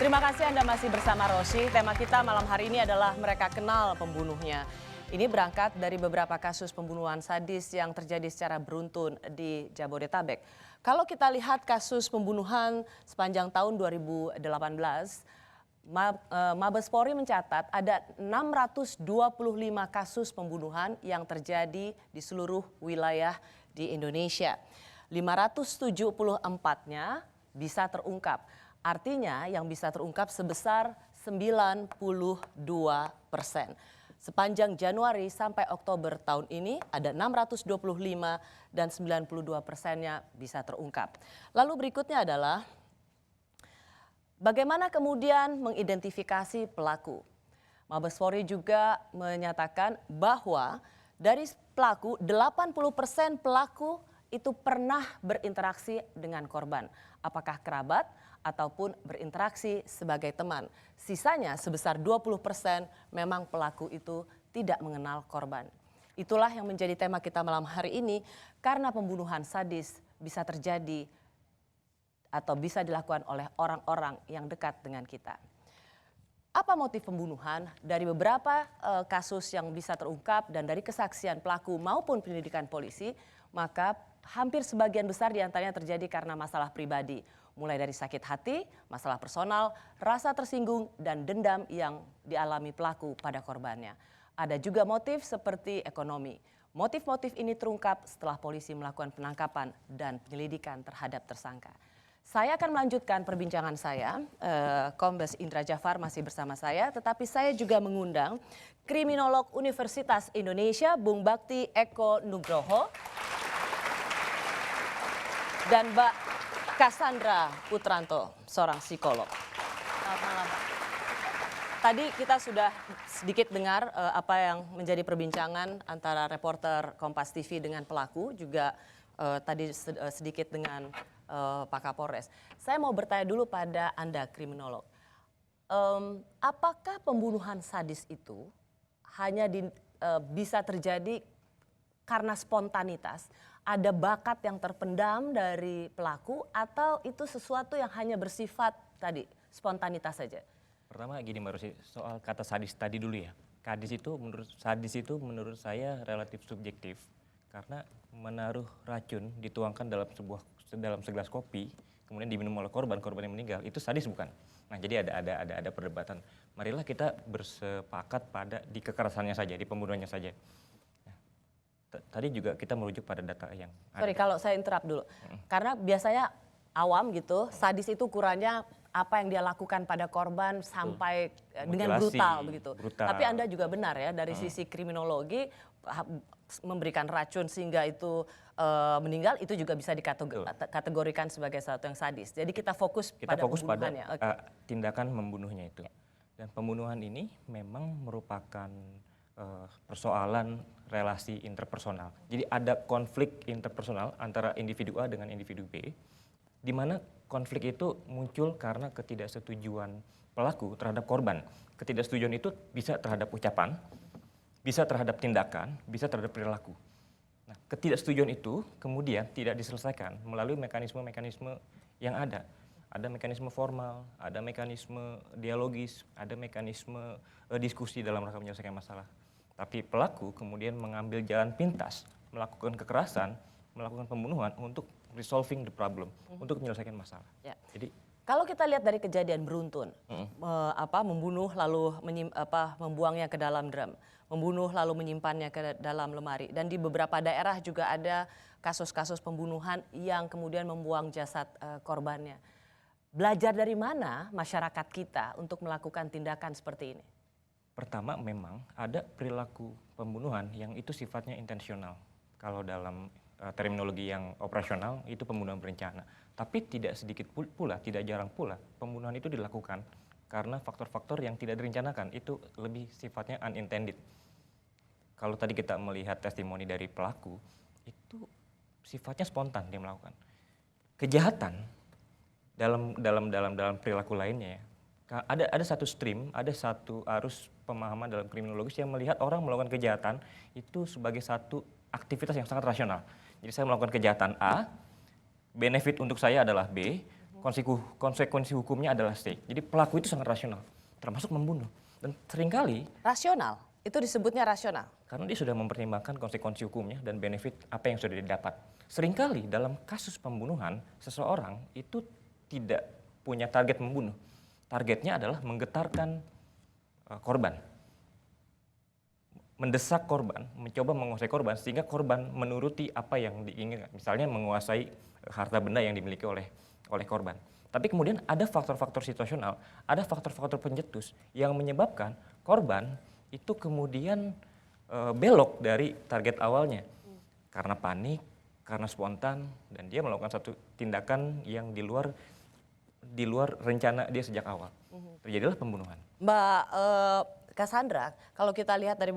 Terima kasih Anda masih bersama Rosi. Tema kita malam hari ini adalah mereka kenal pembunuhnya. Ini berangkat dari beberapa kasus pembunuhan sadis yang terjadi secara beruntun di Jabodetabek. Kalau kita lihat kasus pembunuhan sepanjang tahun 2018, Mabes Polri mencatat ada 625 kasus pembunuhan yang terjadi di seluruh wilayah di Indonesia. 574-nya bisa terungkap. Artinya yang bisa terungkap sebesar 92%. Sepanjang Januari sampai Oktober tahun ini ada 625 dan 92%-nya bisa terungkap. Lalu berikutnya adalah bagaimana kemudian mengidentifikasi pelaku. Mabes Polri juga menyatakan bahwa dari pelaku 80% pelaku itu pernah berinteraksi dengan korban. Apakah kerabat ataupun berinteraksi sebagai teman. Sisanya sebesar 20% memang pelaku itu tidak mengenal korban. Itulah yang menjadi tema kita malam hari ini karena pembunuhan sadis bisa terjadi atau bisa dilakukan oleh orang-orang yang dekat dengan kita. Apa motif pembunuhan? Dari beberapa kasus yang bisa terungkap dan dari kesaksian pelaku maupun penyelidikan polisi, maka hampir sebagian besar diantaranya terjadi karena masalah pribadi. Mulai dari sakit hati, masalah personal, rasa tersinggung, dan dendam yang dialami pelaku pada korbannya. Ada juga motif seperti ekonomi. Motif-motif ini terungkap setelah polisi melakukan penangkapan dan penyelidikan terhadap tersangka. Saya akan melanjutkan perbincangan saya, Kombes Indra Jafar masih bersama saya, tetapi saya juga mengundang Kriminolog Universitas Indonesia, Bung Bakti Eko Nugroho, dan Mbak Cassandra Putranto, seorang psikolog. Selamat malam. Tadi kita sudah sedikit dengar apa yang menjadi perbincangan antara reporter Kompas TV dengan pelaku, juga tadi sedikit dengan Pak Kapolres. Saya mau bertanya dulu pada Anda, kriminolog. Apakah pembunuhan sadis itu hanya bisa terjadi karena spontanitas? Ada bakat yang terpendam dari pelaku atau itu sesuatu yang hanya bersifat tadi spontanitas saja? Pertama gini Mbak Rosi, soal kata sadis tadi dulu ya. Sadis itu menurut saya relatif subjektif karena menaruh racun dituangkan dalam segelas kopi kemudian diminum oleh korban yang meninggal itu sadis bukan? Nah jadi ada perdebatan. Marilah kita bersepakat pada di kekerasannya saja, di pembunuhannya saja. Tadi juga kita merujuk pada data yang ada. Sorry kalau saya interrupt dulu. Karena biasanya awam gitu, sadis itu ukurannya apa yang dia lakukan pada korban sampai dengan brutal begitu. Tapi Anda juga benar ya dari sisi kriminologi memberikan racun sehingga itu meninggal itu juga bisa dikategorikan sebagai sesuatu yang sadis. Jadi kita fokus pada pembunuhannya. Tindakan membunuhnya itu. Dan pembunuhan ini memang merupakan persoalan relasi interpersonal. Jadi ada konflik interpersonal antara individu A dengan individu B, di mana konflik itu muncul karena ketidaksetujuan pelaku terhadap korban. Ketidaksetujuan itu bisa terhadap ucapan, bisa terhadap tindakan, bisa terhadap perilaku. Nah, ketidaksetujuan itu kemudian tidak diselesaikan melalui mekanisme-mekanisme yang ada. Ada mekanisme formal, ada mekanisme dialogis, ada mekanisme diskusi dalam rangka menyelesaikan masalah. Tapi pelaku kemudian mengambil jalan pintas, melakukan kekerasan, melakukan pembunuhan untuk resolving the problem, untuk menyelesaikan masalah. Ya. Jadi kalau kita lihat dari kejadian beruntun, membunuh lalu membuangnya ke dalam drum, membunuh lalu menyimpannya ke dalam lemari, dan di beberapa daerah juga ada kasus-kasus pembunuhan yang kemudian membuang jasad korbannya. Belajar dari mana masyarakat kita untuk melakukan tindakan seperti ini? pertama memang ada perilaku pembunuhan yang itu sifatnya intensional. Kalau dalam terminologi yang operasional itu pembunuhan berencana. Tapi tidak sedikit pula, tidak jarang pula pembunuhan itu dilakukan karena faktor-faktor yang tidak direncanakan, itu lebih sifatnya unintended. Kalau tadi kita melihat testimoni dari pelaku, itu sifatnya spontan dia melakukan. Kejahatan dalam perilaku lainnya ya. Ada satu stream, ada satu arus pemahaman dalam kriminologis yang melihat orang melakukan kejahatan itu sebagai satu aktivitas yang sangat rasional. Jadi saya melakukan kejahatan A, benefit untuk saya adalah B, konsekuensi hukumnya adalah stay. Jadi pelaku itu sangat rasional, termasuk membunuh. Dan seringkali Rasional, itu disebutnya rasional. karena dia sudah mempertimbangkan konsekuensi hukumnya dan benefit apa yang sudah didapat. Seringkali dalam kasus pembunuhan, seseorang itu tidak punya target membunuh. Targetnya adalah menggetarkan korban. Mendesak korban, mencoba menguasai korban sehingga korban menuruti apa yang diinginkan. Misalnya menguasai harta benda yang dimiliki oleh korban. Tapi kemudian ada faktor-faktor situasional, ada faktor-faktor pencetus yang menyebabkan korban itu kemudian belok dari target awalnya. Karena panik, karena spontan, dan dia melakukan satu tindakan yang di luar rencana dia sejak awal. Terjadilah pembunuhan. Mbak Cassandra, kalau kita lihat dari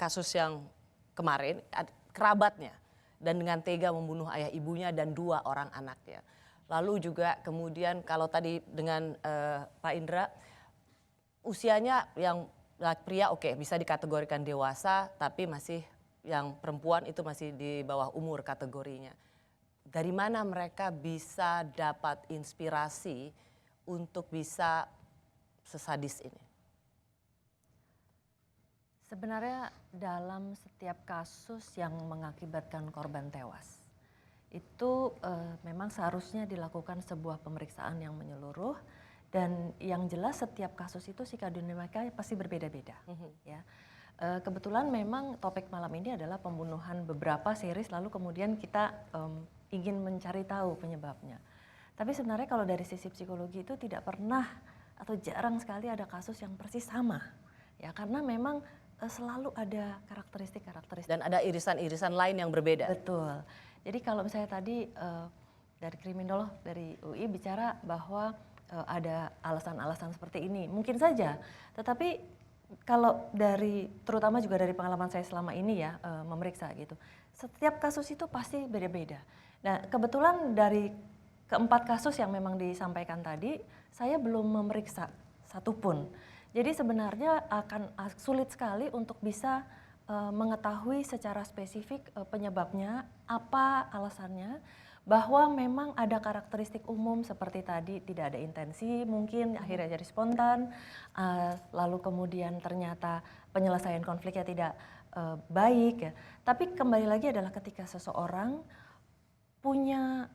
kasus yang kemarin, kerabatnya dan dengan tega membunuh ayah ibunya dan 2 orang anaknya. Lalu juga kemudian kalau tadi dengan Pak Indra, usianya yang pria oke, bisa dikategorikan dewasa, tapi masih yang perempuan itu masih di bawah umur kategorinya. Dari mana mereka bisa dapat inspirasi untuk bisa sesadis ini? Sebenarnya dalam setiap kasus yang mengakibatkan korban tewas, itu memang seharusnya dilakukan sebuah pemeriksaan yang menyeluruh, dan yang jelas setiap kasus itu psikodinamika pasti berbeda-beda. Ya. Kebetulan memang topik malam ini adalah pembunuhan beberapa series, lalu kemudian kita ingin mencari tahu penyebabnya. Tapi sebenarnya kalau dari sisi psikologi itu tidak pernah atau jarang sekali ada kasus yang persis sama. Ya, karena memang selalu ada karakteristik-karakteristik. Dan ada irisan-irisan lain yang berbeda. Betul. Jadi kalau misalnya tadi dari kriminolog dari UI bicara bahwa ada alasan-alasan seperti ini, mungkin saja. Tetapi kalau dari, terutama juga dari pengalaman saya selama ini ya memeriksa gitu, setiap kasus itu pasti beda-beda. Nah kebetulan dari keempat kasus yang memang disampaikan tadi, saya belum memeriksa satupun. Jadi sebenarnya akan sulit sekali untuk bisa mengetahui secara spesifik penyebabnya, apa alasannya, bahwa memang ada karakteristik umum seperti tadi, tidak ada intensi, mungkin akhirnya jadi spontan, lalu kemudian ternyata penyelesaian konfliknya tidak baik. Ya. Tapi kembali lagi adalah ketika seseorang punya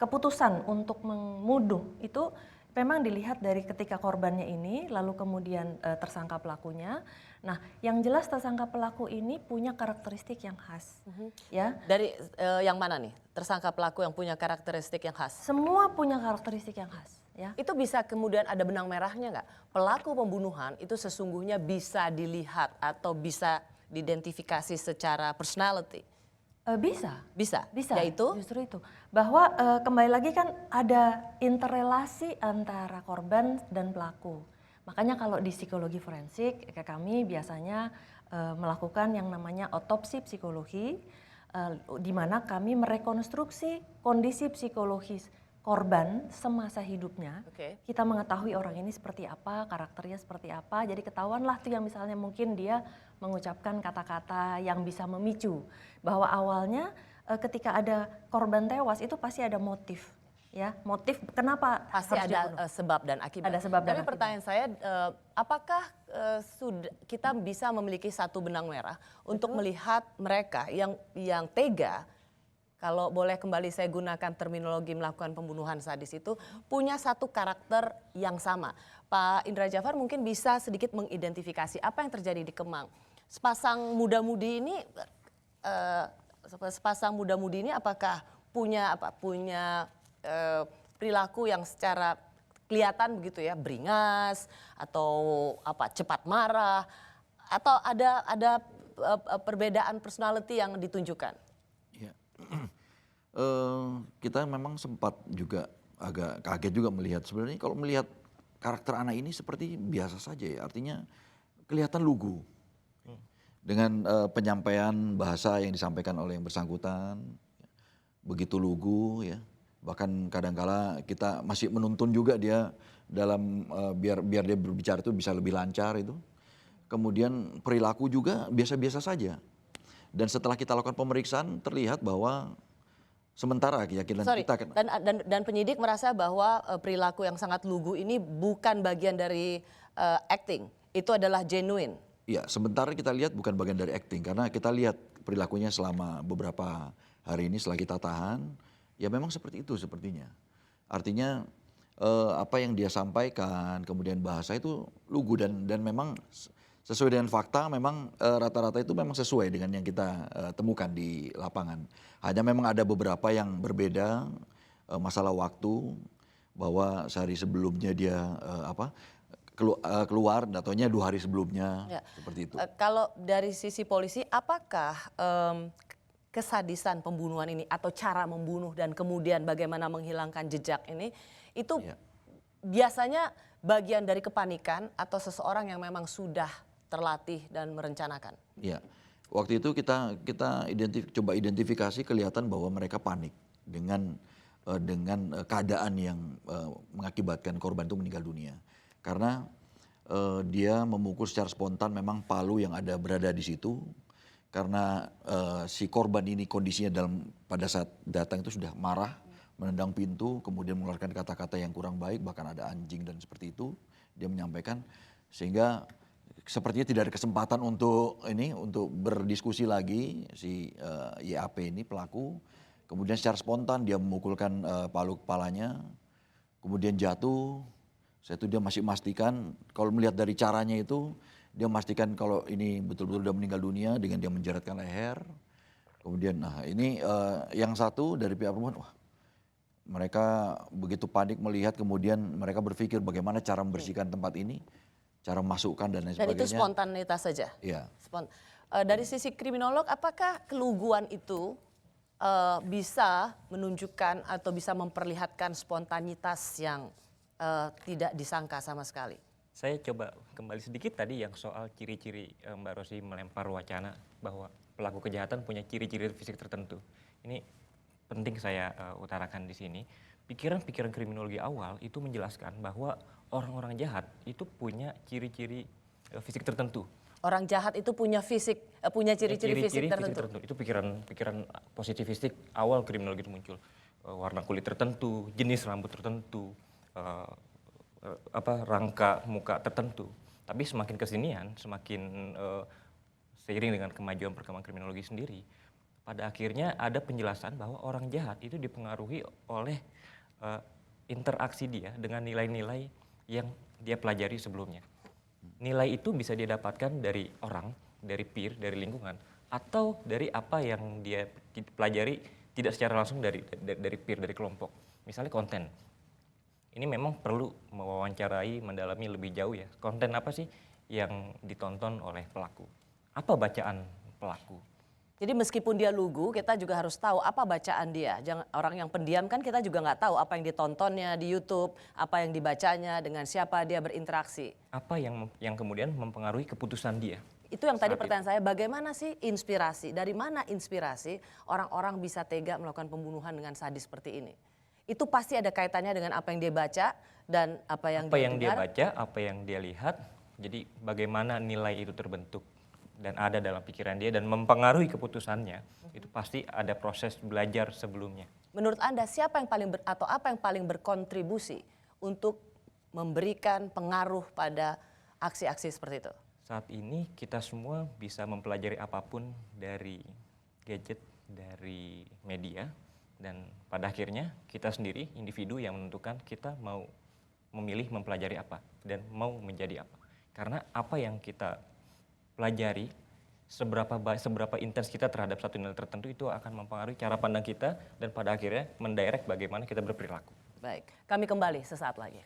keputusan untuk membunuh, itu memang dilihat dari ketika korbannya ini, lalu kemudian tersangka pelakunya. Nah, yang jelas tersangka pelaku ini punya karakteristik yang khas, ya. Dari yang mana nih? Tersangka pelaku yang punya karakteristik yang khas? Semua punya karakteristik yang khas, ya. Itu bisa kemudian ada benang merahnya nggak? Pelaku pembunuhan itu sesungguhnya bisa dilihat atau bisa diidentifikasi secara personality? Bisa. Bisa? Yaitu? Justru itu. Bahwa kembali lagi kan ada interrelasi antara korban dan pelaku. Makanya kalau di psikologi forensik, kami biasanya melakukan yang namanya otopsi psikologi, di mana kami merekonstruksi kondisi psikologis korban semasa hidupnya. Kita mengetahui orang ini seperti apa, karakternya seperti apa, jadi ketahuanlah tuh yang misalnya mungkin dia mengucapkan kata-kata yang bisa memicu. Bahwa awalnya ketika ada korban tewas itu pasti ada motif. Ya, motif kenapa pasti harus ada dibunuh. sebab dan akibat. Ada sebab dan Tapi pertanyaan saya, apakah sudah kita bisa memiliki satu benang merah untuk melihat mereka yang tega, kalau boleh kembali saya gunakan terminologi melakukan pembunuhan sadis itu, punya satu karakter yang sama. Pak Indra Jafar mungkin bisa sedikit mengidentifikasi apa yang terjadi di Kemang. Sepasang muda-mudi ini apakah punya perilaku yang secara kelihatan begitu ya, beringas atau cepat marah, atau ada perbedaan personality yang ditunjukkan? Ya. Kita memang sempat juga agak kaget juga melihat, sebenarnya kalau melihat karakter anak ini seperti biasa saja ya, artinya kelihatan lugu dengan penyampaian bahasa yang disampaikan oleh yang bersangkutan, begitu lugu ya. Bahkan kadangkala kita masih menuntun juga dia dalam biar dia berbicara itu bisa lebih lancar itu. Kemudian perilaku juga biasa-biasa saja. Dan setelah kita lakukan pemeriksaan terlihat bahwa sementara keyakinan Sorry, kita kan. dan penyidik merasa bahwa perilaku yang sangat lugu ini bukan bagian dari acting, itu adalah genuine. Ya, sementara kita lihat bukan bagian dari acting karena kita lihat perilakunya selama beberapa hari ini setelah kita tahan, ya memang seperti itu sepertinya. Artinya apa yang dia sampaikan, kemudian bahasa itu lugu dan memang sesuai dengan fakta memang rata-rata itu memang sesuai dengan yang kita temukan di lapangan. Hanya memang ada beberapa yang berbeda masalah waktu bahwa sehari sebelumnya dia keluar, datanya 2 hari sebelumnya, Ya. seperti itu. Kalau dari sisi polisi, apakah kesadisan pembunuhan ini atau cara membunuh dan kemudian bagaimana menghilangkan jejak ini itu Ya. biasanya bagian dari kepanikan atau seseorang yang memang sudah terlatih dan merencanakan? Ya, waktu itu kita coba identifikasi, kelihatan bahwa mereka panik dengan keadaan yang mengakibatkan korban itu meninggal dunia. Karena dia memukul secara spontan, memang palu yang berada di situ. Karena si korban ini kondisinya pada saat datang itu sudah marah, menendang pintu, kemudian mengeluarkan kata-kata yang kurang baik, bahkan ada anjing dan seperti itu dia menyampaikan, sehingga sepertinya tidak ada kesempatan untuk berdiskusi lagi si YAP ini pelaku. Kemudian secara spontan dia memukulkan palu kepalanya, kemudian jatuh. Dia masih memastikan, kalau melihat dari caranya itu, dia memastikan kalau ini betul-betul sudah meninggal dunia dengan dia menjeratkan leher. Kemudian ini yang satu dari pihak perempuan, wah mereka begitu panik melihat, kemudian mereka berpikir bagaimana cara membersihkan tempat ini, cara memasukkan dan lain sebagainya. Dan itu spontanitas saja? Iya. Dari sisi kriminolog, apakah keluguan itu bisa menunjukkan atau bisa memperlihatkan spontanitas yang tidak disangka sama sekali? Saya coba kembali sedikit tadi yang soal ciri-ciri Mbak Rosi melempar wacana bahwa pelaku kejahatan punya ciri-ciri fisik tertentu. Ini penting saya utarakan di sini. Pikiran-pikiran kriminologi awal itu menjelaskan bahwa orang-orang jahat itu punya ciri-ciri fisik tertentu. Orang jahat itu punya ciri-ciri fisik tertentu. Itu pikiran positivistik awal kriminologi itu muncul. Warna kulit tertentu, jenis rambut tertentu, rangka muka tertentu. Tapi semakin kesinian, semakin seiring dengan kemajuan perkembangan kriminologi sendiri, pada akhirnya ada penjelasan bahwa orang jahat itu dipengaruhi oleh interaksi dia dengan nilai-nilai yang dia pelajari sebelumnya. Nilai itu bisa dia dapatkan dari orang, dari peer, dari lingkungan, atau dari apa yang dia pelajari tidak secara langsung dari peer, dari kelompok. Misalnya konten. Ini memang perlu mewawancarai, mendalami lebih jauh ya. Konten apa sih yang ditonton oleh pelaku? Apa bacaan pelaku? Jadi meskipun dia lugu, kita juga harus tahu apa bacaan dia. Jangan orang yang pendiam kan kita juga nggak tahu apa yang ditontonnya di YouTube, apa yang dibacanya, dengan siapa dia berinteraksi. Apa yang kemudian mempengaruhi keputusan dia? Itu yang tadi pertanyaan saya, bagaimana sih inspirasi? Dari mana inspirasi orang-orang bisa tega melakukan pembunuhan dengan sadis seperti ini? Itu pasti ada kaitannya dengan apa yang dia baca dan apa yang dia baca, apa yang dia lihat. Jadi bagaimana nilai itu terbentuk dan ada dalam pikiran dia dan mempengaruhi keputusannya, itu pasti ada proses belajar sebelumnya. Menurut Anda siapa yang apa yang paling berkontribusi untuk memberikan pengaruh pada aksi-aksi seperti itu? Saat ini kita semua bisa mempelajari apapun dari gadget, dari media, dan pada akhirnya kita sendiri individu yang menentukan kita mau memilih mempelajari apa dan mau menjadi apa. Karena apa yang kita pelajari, seberapa intens kita terhadap satu nilai tertentu itu akan mempengaruhi cara pandang kita dan pada akhirnya mendirect bagaimana kita berperilaku. Baik, kami kembali sesaat lagi.